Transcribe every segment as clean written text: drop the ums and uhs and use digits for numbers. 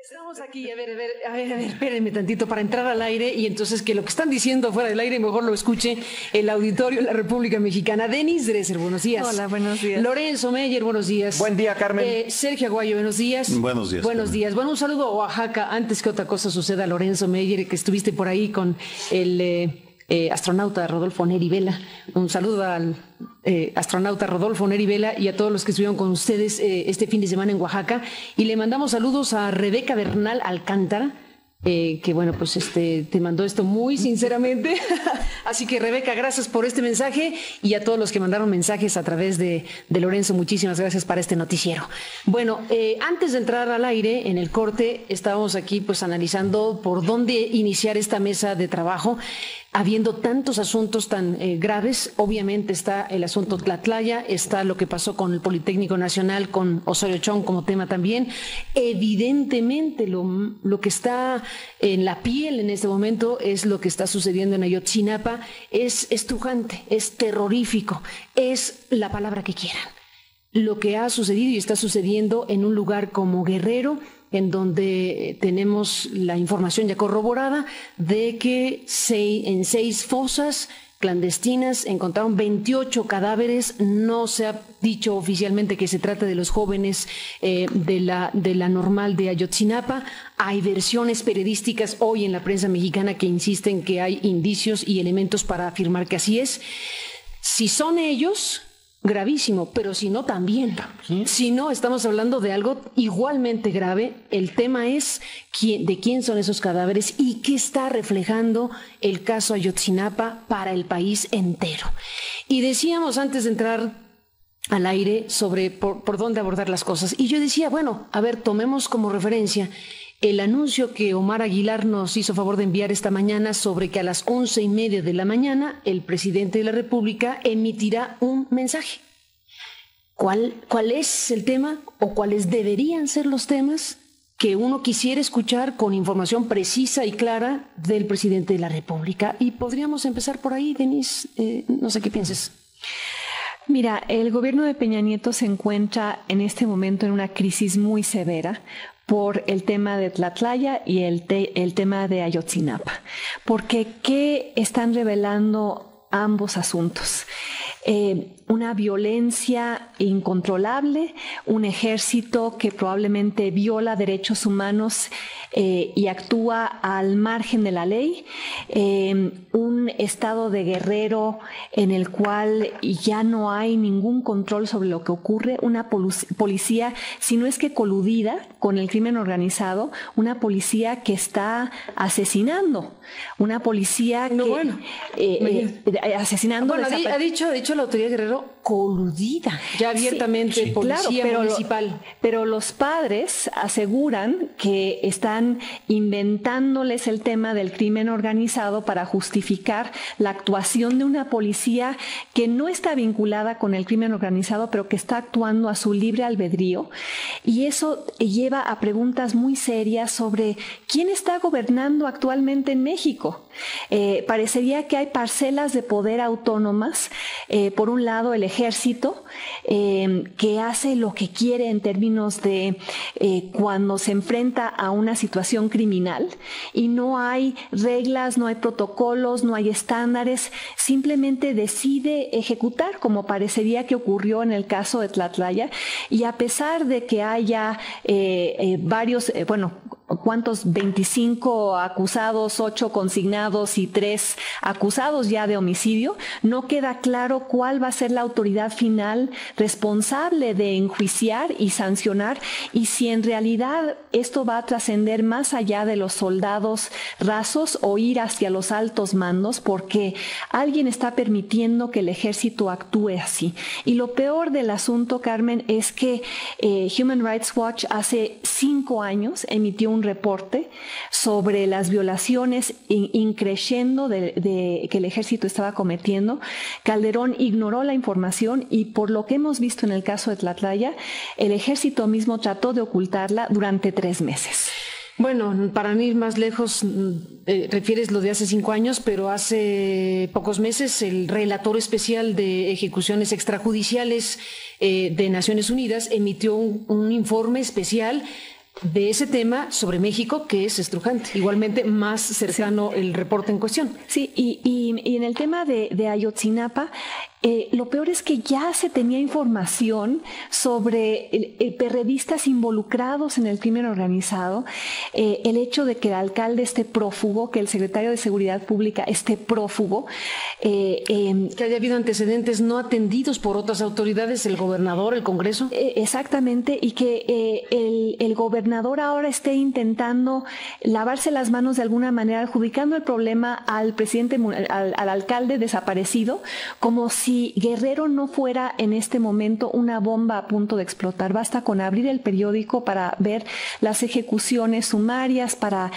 Estamos aquí, a ver, espérenme tantito para entrar al aire y entonces que lo que están diciendo fuera del aire mejor lo escuche el auditorio de la República Mexicana. Denis Dresser, buenos días. Hola, buenos días. Lorenzo Meyer, buenos días. Buen día, Carmen. Sergio Aguayo, buenos días. Buenos días. Buenos días. Bueno, un saludo a Oaxaca. Antes que otra cosa suceda, Lorenzo Meyer, que estuviste por ahí con el astronauta Rodolfo Neri Vela. Un saludo al astronauta Rodolfo Neri Vela y a todos los que estuvieron con ustedes este fin de semana en Oaxaca. Y le mandamos saludos a Rebeca Bernal Alcántara, que bueno, pues te mandó esto muy sinceramente. Así que Rebeca, gracias por este mensaje y a todos los que mandaron mensajes a través de Lorenzo, muchísimas gracias para este noticiero. Bueno, antes de entrar al aire, en el corte, estábamos aquí pues analizando por dónde iniciar esta mesa de trabajo. Habiendo tantos asuntos tan graves, obviamente está el asunto Tlatlaya, está lo que pasó con el Politécnico Nacional, con Osorio Chong como tema también. Evidentemente lo que está en la piel en este momento es lo que está sucediendo en Ayotzinapa, es estrujante, es terrorífico, es la palabra que quieran. Lo que ha sucedido y está sucediendo en un lugar como Guerrero, en donde tenemos la información ya corroborada de que en 6 fosas clandestinas encontraron 28 cadáveres. No se ha dicho oficialmente que se trata de los jóvenes de la normal de Ayotzinapa. Hay versiones periodísticas hoy en la prensa mexicana que insisten que hay indicios y elementos para afirmar que así es. Si son ellos, gravísimo, pero si no, también. Si no, estamos hablando de algo igualmente grave. El tema es de quién son esos cadáveres y qué está reflejando el caso Ayotzinapa para el país entero. Y decíamos antes de entrar al aire sobre por dónde abordar las cosas. Y yo decía, bueno, a ver, tomemos como referencia el anuncio que Omar Aguilar nos hizo favor de enviar esta mañana sobre que a las 11:30 de la mañana el presidente de la República emitirá un mensaje. ¿Cuál es el tema o cuáles deberían ser los temas que uno quisiera escuchar con información precisa y clara del presidente de la República? Y podríamos empezar por ahí, Denise, no sé qué pienses. Mira, el gobierno de Peña Nieto se encuentra en este momento en una crisis muy severa por el tema de Tlatlaya y el tema de Ayotzinapa. Porque ¿qué están revelando ambos asuntos? Una violencia incontrolable, un ejército que probablemente viola derechos humanos y actúa al margen de la ley, un estado de Guerrero en el cual ya no hay ningún control sobre lo que ocurre, una policía, si no es que coludida con el crimen organizado, una policía que está asesinando, una policía asesinando. Bueno, ha dicho la autoridad de Guerrero coludida, ya abiertamente, sí, policía municipal. Pero los padres aseguran que están inventándoles el tema del crimen organizado para justificar la actuación de una policía que no está vinculada con el crimen organizado, pero que está actuando a su libre albedrío. Y eso lleva a preguntas muy serias sobre quién está gobernando actualmente en México. Parecería que hay parcelas de poder autónomas. Por un lado, el ejército, que hace lo que quiere en términos de cuando se enfrenta a una situación criminal y no hay reglas, no hay protocolos, no hay estándares, simplemente decide ejecutar, como parecería que ocurrió en el caso de Tlatlaya. Y a pesar de que haya varios, ¿cuántos? 25 acusados, 8 consignados y 3 acusados ya de homicidio, no queda claro cuál va a ser la autoridad final responsable de enjuiciar y sancionar, y si en realidad esto va a trascender más allá de los soldados rasos o ir hacia los altos mandos, porque alguien está permitiendo que el ejército actúe así. Y lo peor del asunto, Carmen, es que Human Rights Watch hace 5 años emitió un reporte sobre las violaciones increciendo que el ejército estaba cometiendo. Calderón ignoró la información y, por lo que hemos visto en el caso de Tlatlaya, el ejército mismo trató de ocultarla durante 3 meses. Bueno, para no ir más lejos, refieres lo de hace 5 años, pero hace pocos meses el relator especial de ejecuciones extrajudiciales de Naciones Unidas emitió un informe especial de ese tema sobre México, que es estrujante. Igualmente más cercano el reporte en cuestión. Sí, y en el tema de Ayotzinapa, lo peor es que ya se tenía información sobre perredistas involucrados en el crimen organizado, el hecho de que el alcalde esté prófugo, que el secretario de Seguridad Pública esté prófugo. Que haya habido antecedentes no atendidos por otras autoridades, el gobernador, el Congreso. Exactamente, y que el gobernador ahora esté intentando lavarse las manos de alguna manera, adjudicando el problema al presidente, al alcalde desaparecido, como si Guerrero no fuera en este momento una bomba a punto de explotar. Basta con abrir el periódico para ver las ejecuciones sumarias, para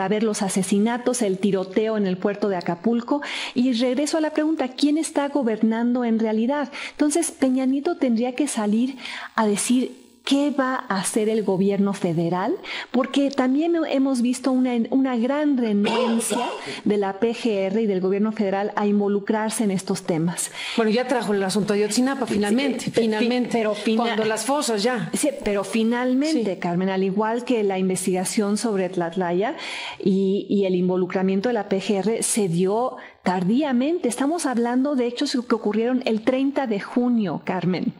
ver los asesinatos, el tiroteo en el puerto de Acapulco. Y regreso a la pregunta, ¿quién está gobernando en realidad? Entonces, Peña Nieto tendría que salir a decir ¿qué va a hacer el gobierno federal? Porque también hemos visto una gran renuencia de la PGR y del gobierno federal a involucrarse en estos temas. Bueno, ya trajo el asunto de Ayotzinapa, finalmente. Pero cuando las fosas ya. Sí, pero finalmente, sí. Carmen, al igual que la investigación sobre Tlatlaya y el involucramiento de la PGR se dio tardíamente. Estamos hablando de hechos que ocurrieron el 30 de junio, Carmen.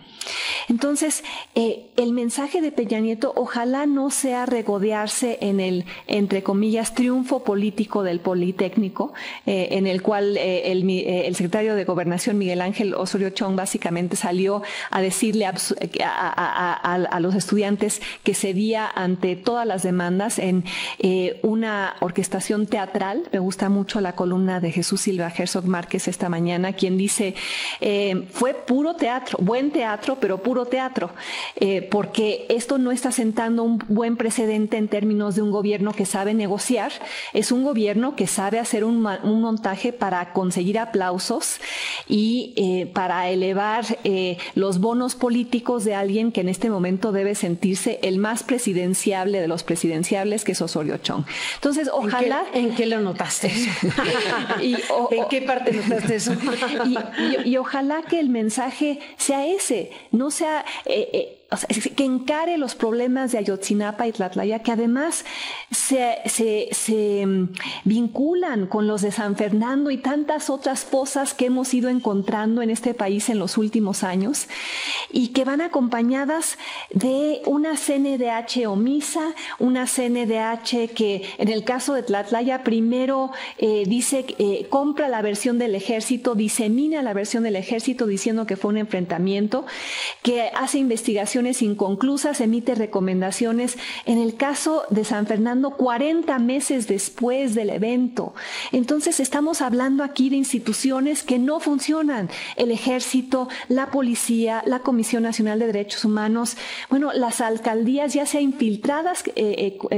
Entonces, el mensaje de Peña Nieto ojalá no sea regodearse en el, entre comillas, triunfo político del Politécnico, en el cual el secretario de Gobernación, Miguel Ángel Osorio Chong, básicamente salió a decirle a los estudiantes que cedía ante todas las demandas en una orquestación teatral. Me gusta mucho la columna de Jesús Silva Herzog Márquez esta mañana, quien dice, fue puro teatro, buen teatro, pero puro teatro, porque esto no está sentando un buen precedente en términos de un gobierno que sabe negociar, es un gobierno que sabe hacer un montaje para conseguir aplausos y para elevar los bonos políticos de alguien que en este momento debe sentirse el más presidenciable de los presidenciables, que es Osorio Chong. Entonces, ojalá... ¿En qué lo notaste eso? ¿En qué parte notaste eso? y ojalá que el mensaje sea ese, no sea... o sea, que encare los problemas de Ayotzinapa y Tlatlaya, que además se vinculan con los de San Fernando y tantas otras fosas que hemos ido encontrando en este país en los últimos años, y que van acompañadas de una CNDH omisa, una CNDH que en el caso de Tlatlaya primero dice, compra la versión del ejército, disemina la versión del ejército diciendo que fue un enfrentamiento, que hace investigaciones inconclusas, emite recomendaciones. En el caso de San Fernando, 40 meses después del evento. Entonces estamos hablando aquí de instituciones que no funcionan. El ejército, la policía, la Comisión Nacional de Derechos Humanos, bueno, las alcaldías ya sea infiltradas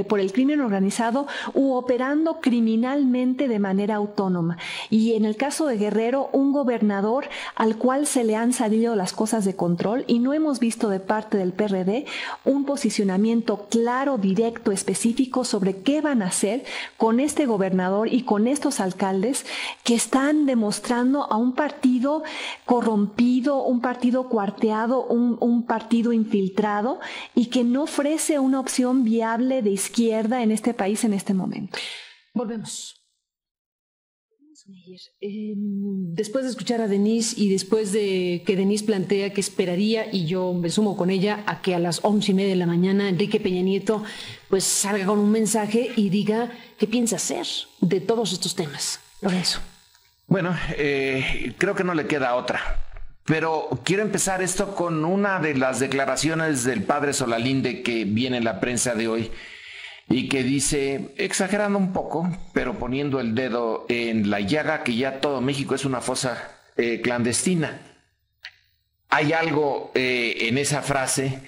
por el crimen organizado u operando criminalmente de manera autónoma. Y en el caso de Guerrero, un gobernador al cual se le han salido las cosas de control y no hemos visto de parte del PRD un posicionamiento claro, directo, específico sobre qué van a hacer con este gobernador y con estos alcaldes que están demostrando a un partido corrompido, un partido cuarteado, un partido infiltrado y que no ofrece una opción viable de izquierda en este país en este momento. Volvemos. Después de escuchar a Denise y después de que Denise plantea que esperaría, y yo me sumo con ella, a que a las 11:30 de la mañana Enrique Peña Nieto pues salga con un mensaje y diga qué piensa hacer de todos estos temas. Lorenzo. Bueno, creo que no le queda otra, pero quiero empezar esto con una de las declaraciones del padre Solalinde que viene en la prensa de hoy, y que dice, exagerando un poco, pero poniendo el dedo en la llaga, que ya todo México es una fosa clandestina. Hay algo en esa frase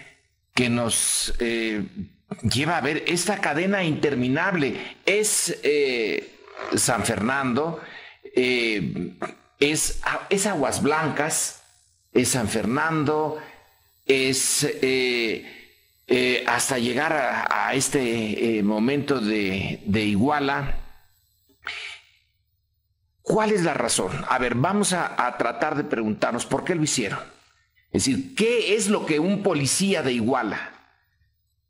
que nos lleva a ver esta cadena interminable. Es San Fernando, es Aguas Blancas, es San Fernando, es... hasta llegar a este momento de Iguala. ¿Cuál es la razón? A ver, vamos a tratar de preguntarnos por qué lo hicieron. Es decir, ¿qué es lo que un policía de Iguala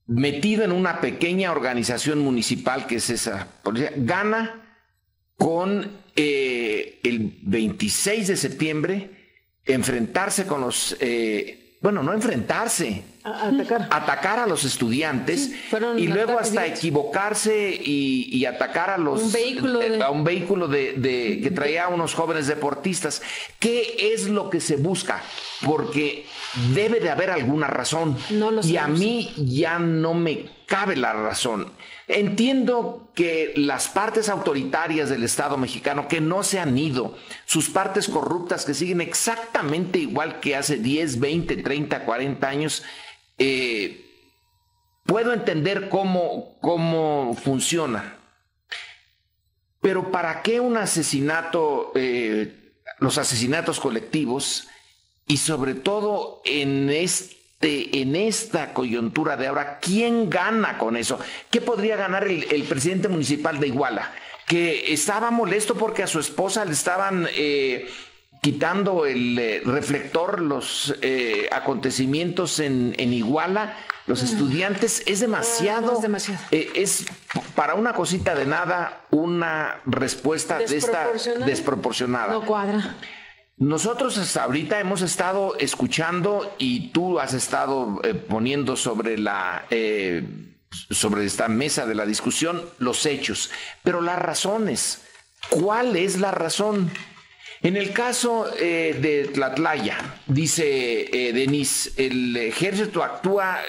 metido en una pequeña organización municipal que es esa policía, gana con el 26 de septiembre enfrentarse con los... no enfrentarse, atacar a los estudiantes, y luego hasta equivocarse y atacar a a un vehículo que traía a unos jóvenes deportistas. ¿Qué es lo que se busca? Porque debe de haber alguna razón, y a mí ya no me cabe la razón. Entiendo que las partes autoritarias del Estado mexicano que no se han ido, sus partes corruptas que siguen exactamente igual que hace 10, 20, 30, 40 años, puedo entender cómo funciona. Pero ¿para qué un asesinato, los asesinatos colectivos, y sobre todo en esta coyuntura de ahora? ¿Quién gana con eso? ¿Qué podría ganar el presidente municipal de Iguala? Que estaba molesto porque a su esposa le estaban quitando el reflector, los acontecimientos en Iguala, los estudiantes. Es demasiado. No es demasiado. Es para una cosita de nada una respuesta de esta desproporcionada. No cuadra. Nosotros hasta ahorita hemos estado escuchando, y tú has estado poniendo sobre esta mesa de la discusión los hechos, pero las razones. ¿Cuál es la razón? En el caso de Tlatlaya, dice Denise, el ejército actúa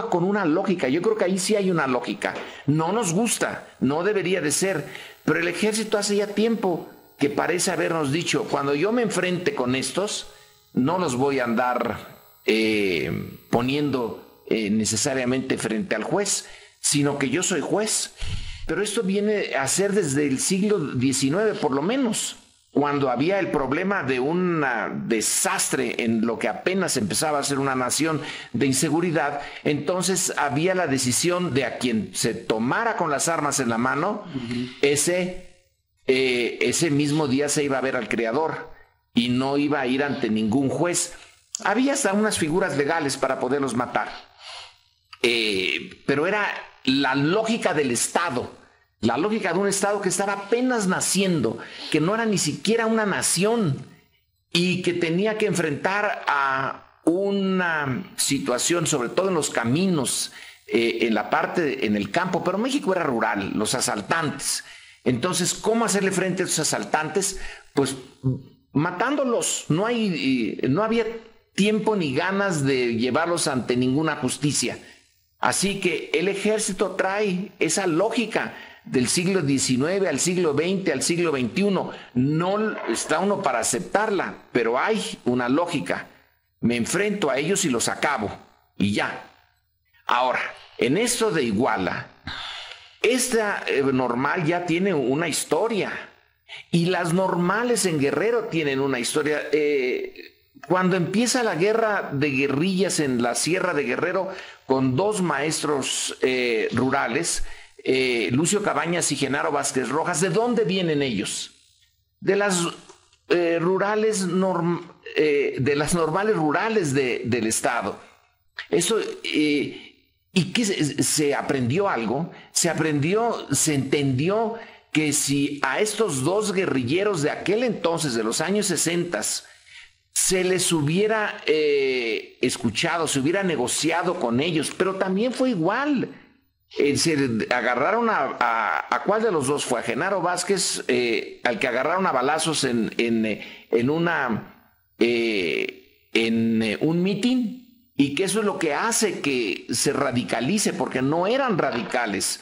con una lógica. Yo creo que ahí sí hay una lógica. No nos gusta, no debería de ser. Pero el ejército hace ya tiempo que parece habernos dicho: cuando yo me enfrente con estos, no los voy a andar poniendo necesariamente frente al juez, sino que yo soy juez. Pero esto viene a ser desde el siglo XIX, por lo menos, cuando había el problema de un desastre en lo que apenas empezaba a ser una nación de inseguridad. Entonces había la decisión de a quien se tomara con las armas en la mano, ese mismo día se iba a ver al creador y no iba a ir ante ningún juez. Había hasta unas figuras legales para poderlos matar, pero era la lógica del Estado. La lógica de un Estado que estaba apenas naciendo, que no era ni siquiera una nación y que tenía que enfrentar a una situación, sobre todo en los caminos, en el campo. Pero México era rural, los asaltantes. Entonces, ¿cómo hacerle frente a esos asaltantes? Pues matándolos. No había tiempo ni ganas de llevarlos ante ninguna justicia. Así que el ejército trae esa lógica del siglo XIX al siglo XX, al siglo XXI. No está uno para aceptarla, pero hay una lógica. Me enfrento a ellos y los acabo, y ya. Ahora, en esto de Iguala, esta normal ya tiene una historia, y las normales en Guerrero tienen una historia. Cuando empieza la guerra de guerrillas en la Sierra de Guerrero, con dos maestros rurales, Lucio Cabañas y Genaro Vázquez Rojas, ¿de dónde vienen ellos? De las normales rurales del Estado. Eso, ¿y qué se aprendió algo? Se entendió que si a estos dos guerrilleros de aquel entonces, de los años 60, se les hubiera escuchado, se hubiera negociado con ellos, pero también fue igual. Se agarraron a ¿cuál de los dos fue? A Genaro Vázquez, al que agarraron a balazos en un mitin, y que eso es lo que hace que se radicalice, porque no eran radicales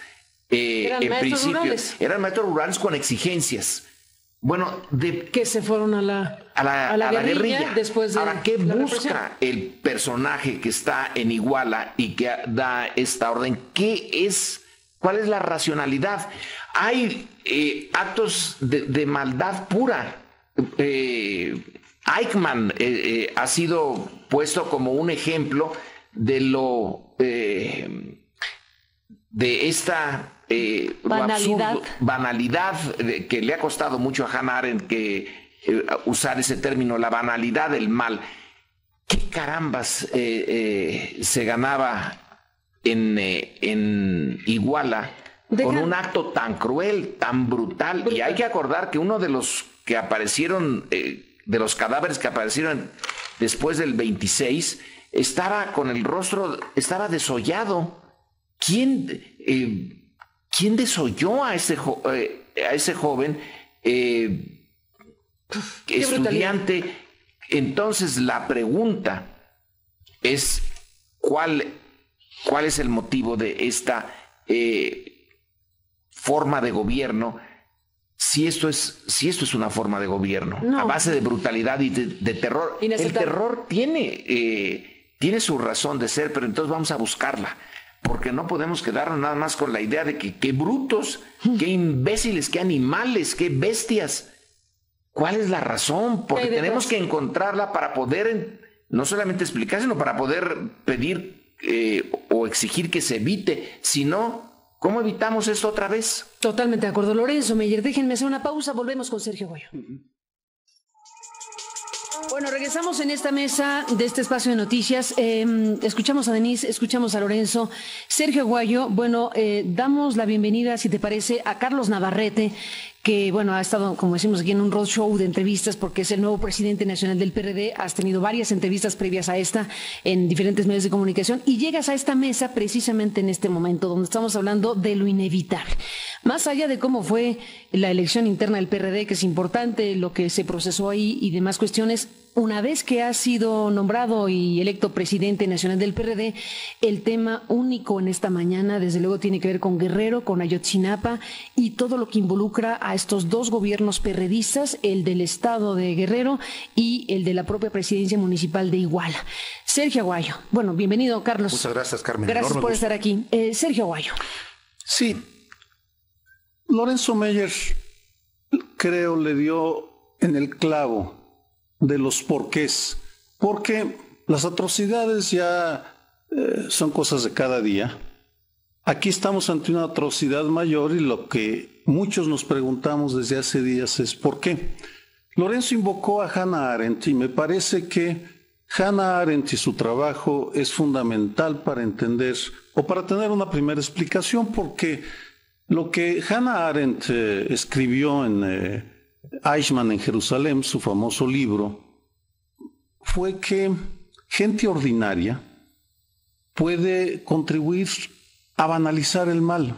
en principio, eran maestros rurales con exigencias. Bueno, que se fueron a la guerrilla después de. Ahora, ¿qué busca el personaje que está en Iguala y que da esta orden? ¿Cuál es la racionalidad? Hay actos de maldad pura. Eichmann ha sido puesto como un ejemplo de esta banalidad que le ha costado mucho a Hannah Arendt usar ese término, la banalidad del mal. ¿qué carambas se ganaba en Iguala con un acto tan cruel, tan brutal? Y hay que acordar que uno de los que aparecieron, de los cadáveres que aparecieron después del 26, estaba con el rostro, estaba desollado. ¿Quién desolló a ese joven estudiante? Entonces la pregunta es ¿cuál es el motivo de esta forma de gobierno? Si esto es una forma de gobierno, a base de brutalidad y de terror. El terror tiene su razón de ser, pero entonces vamos a buscarla, porque no podemos quedarnos nada más con la idea de que qué brutos, qué imbéciles, qué animales, qué bestias. ¿Cuál es la razón? Porque tenemos que encontrarla para poder no solamente explicar, sino para poder pedir o exigir que se evite. Si no, ¿cómo evitamos esto otra vez? Totalmente de acuerdo. Lorenzo Meyer, déjenme hacer una pausa, volvemos con Sergio Aguayo. Bueno, regresamos en esta mesa de este espacio de noticias. Escuchamos a Denise, escuchamos a Lorenzo. Sergio Aguayo, bueno, damos la bienvenida, si te parece, a Carlos Navarrete, que, bueno, ha estado, como decimos aquí, en un roadshow de entrevistas porque es el nuevo presidente nacional del PRD. Has tenido varias entrevistas previas a esta en diferentes medios de comunicación y llegas a esta mesa precisamente en este momento donde estamos hablando de lo inevitable. Más allá de cómo fue la elección interna del PRD, que es importante, lo que se procesó ahí y demás cuestiones, una vez que ha sido nombrado y electo presidente nacional del PRD, el tema único en esta mañana, desde luego, tiene que ver con Guerrero, con Ayotzinapa y todo lo que involucra a estos dos gobiernos perredistas, el del estado de Guerrero y el de la propia presidencia municipal de Iguala. Sergio Aguayo. Bueno, bienvenido, Carlos. Muchas gracias, Carmen. Gracias por estar aquí. Sergio Aguayo. Sí, Lorenzo Meyer, creo, le dio en el clavo de los porqués, porque las atrocidades ya son cosas de cada día. Aquí estamos ante una atrocidad mayor y lo que muchos nos preguntamos desde hace días es ¿por qué? Lorenzo invocó a Hannah Arendt y me parece que Hannah Arendt y su trabajo es fundamental para entender o para tener una primera explicación, porque lo que Hannah Arendt escribió en Eichmann en Jerusalén, su famoso libro, fue que gente ordinaria puede contribuir a banalizar el mal.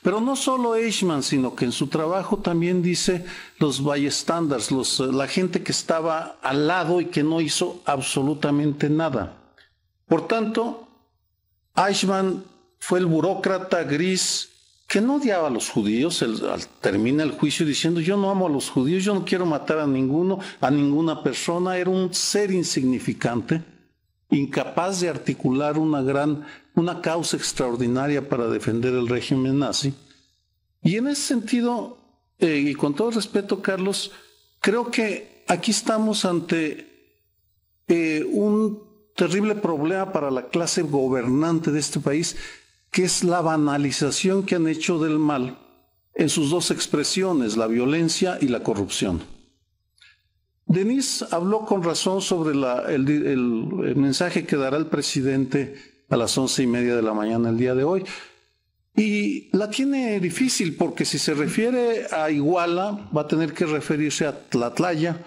Pero no solo Eichmann, sino que en su trabajo también dice los bystanders, la gente que estaba al lado y que no hizo absolutamente nada. Por tanto, Eichmann fue el burócrata gris que no odiaba a los judíos. Termina el juicio diciendo: yo no amo a los judíos, yo no quiero matar a ninguna persona. Era un ser insignificante, incapaz de articular una causa extraordinaria para defender el régimen nazi. Y en ese sentido, y con todo respeto, Carlos, creo que aquí estamos ante un terrible problema para la clase gobernante de este país, que es la banalización que han hecho del mal en sus dos expresiones, la violencia y la corrupción. Denise habló con razón sobre el mensaje que dará el presidente a las 11:30 de la mañana el día de hoy. Y la tiene difícil porque si se refiere a Iguala va a tener que referirse a Tlatlaya,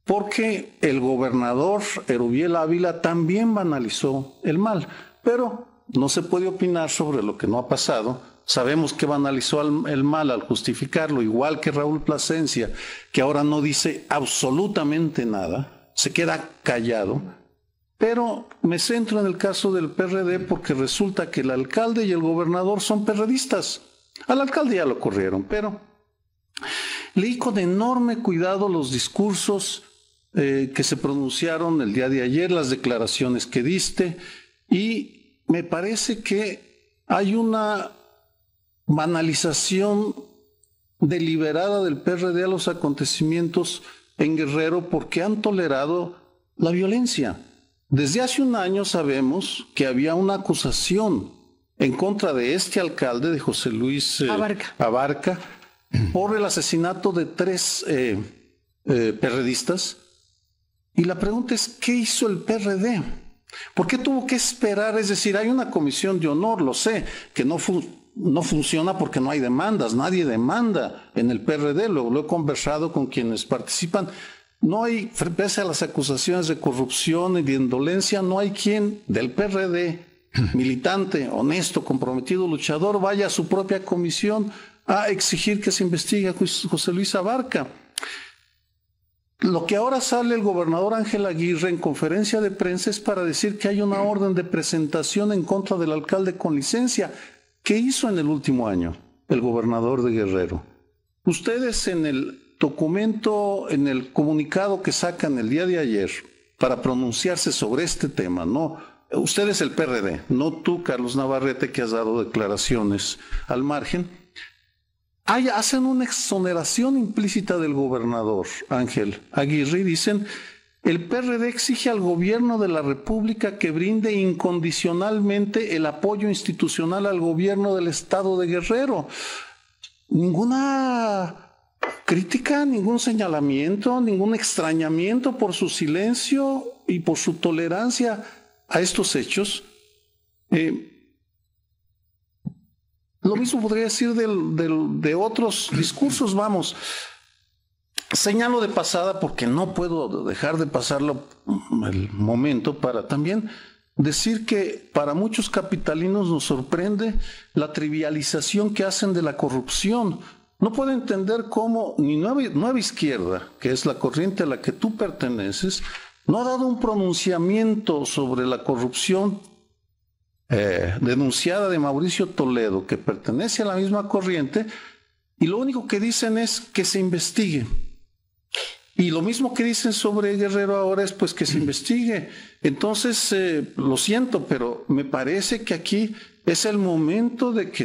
porque el gobernador Erubiel Ávila también banalizó el mal. Pero no se puede opinar sobre lo que no ha pasado. Sabemos que banalizó el mal al justificarlo, igual que Raúl Plasencia, que ahora no dice absolutamente nada, se queda callado. Pero me centro en el caso del PRD porque resulta que el alcalde y el gobernador son perredistas. Al alcalde ya lo corrieron, pero leí con enorme cuidado los discursos que se pronunciaron el día de ayer, las declaraciones que diste, y me parece que hay una banalización deliberada del PRD a los acontecimientos en Guerrero porque han tolerado la violencia. Desde hace un año sabemos que había una acusación en contra de este alcalde, de José Luis Abarca, por el asesinato de 3 perredistas, Y la pregunta es, ¿qué hizo el PRD? ¿Por qué tuvo que esperar? Es decir, hay una comisión de honor, lo sé, que no funciona porque no hay demandas, nadie demanda en el PRD, lo he conversado con quienes participan. No hay, pese a las acusaciones de corrupción y de indolencia, no hay quien del PRD, militante, honesto, comprometido, luchador, vaya a su propia comisión a exigir que se investigue a José Luis Abarca. Lo que ahora sale el gobernador Ángel Aguirre en conferencia de prensa es para decir que hay una orden de presentación en contra del alcalde con licencia. ¿Qué hizo en el último año el gobernador de Guerrero? Ustedes en el documento, en el comunicado que sacan el día de ayer para pronunciarse sobre este tema, ¿no? Ustedes el PRD, no tú, Carlos Navarrete, que has dado declaraciones al margen, hacen una exoneración implícita del gobernador Ángel Aguirre y dicen: el PRD exige al gobierno de la República que brinde incondicionalmente el apoyo institucional al gobierno del estado de Guerrero. Ninguna crítica, ningún señalamiento, ningún extrañamiento por su silencio y por su tolerancia a estos hechos. Lo mismo podría decir de otros discursos. Vamos, señalo de pasada porque no puedo dejar de pasarlo el momento para también decir que para muchos capitalinos nos sorprende la trivialización que hacen de la corrupción. No puedo entender cómo ni Nueva Izquierda, que es la corriente a la que tú perteneces, no ha dado un pronunciamiento sobre la corrupción denunciada de Mauricio Toledo, que pertenece a la misma corriente, y lo único que dicen es que se investigue. Y lo mismo que dicen sobre Guerrero ahora es pues que se investigue. Entonces, lo siento, pero me parece que aquí es el momento de que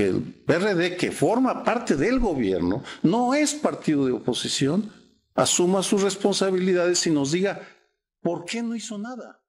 el PRD, que forma parte del gobierno, no es partido de oposición, asuma sus responsabilidades y nos diga por qué no hizo nada.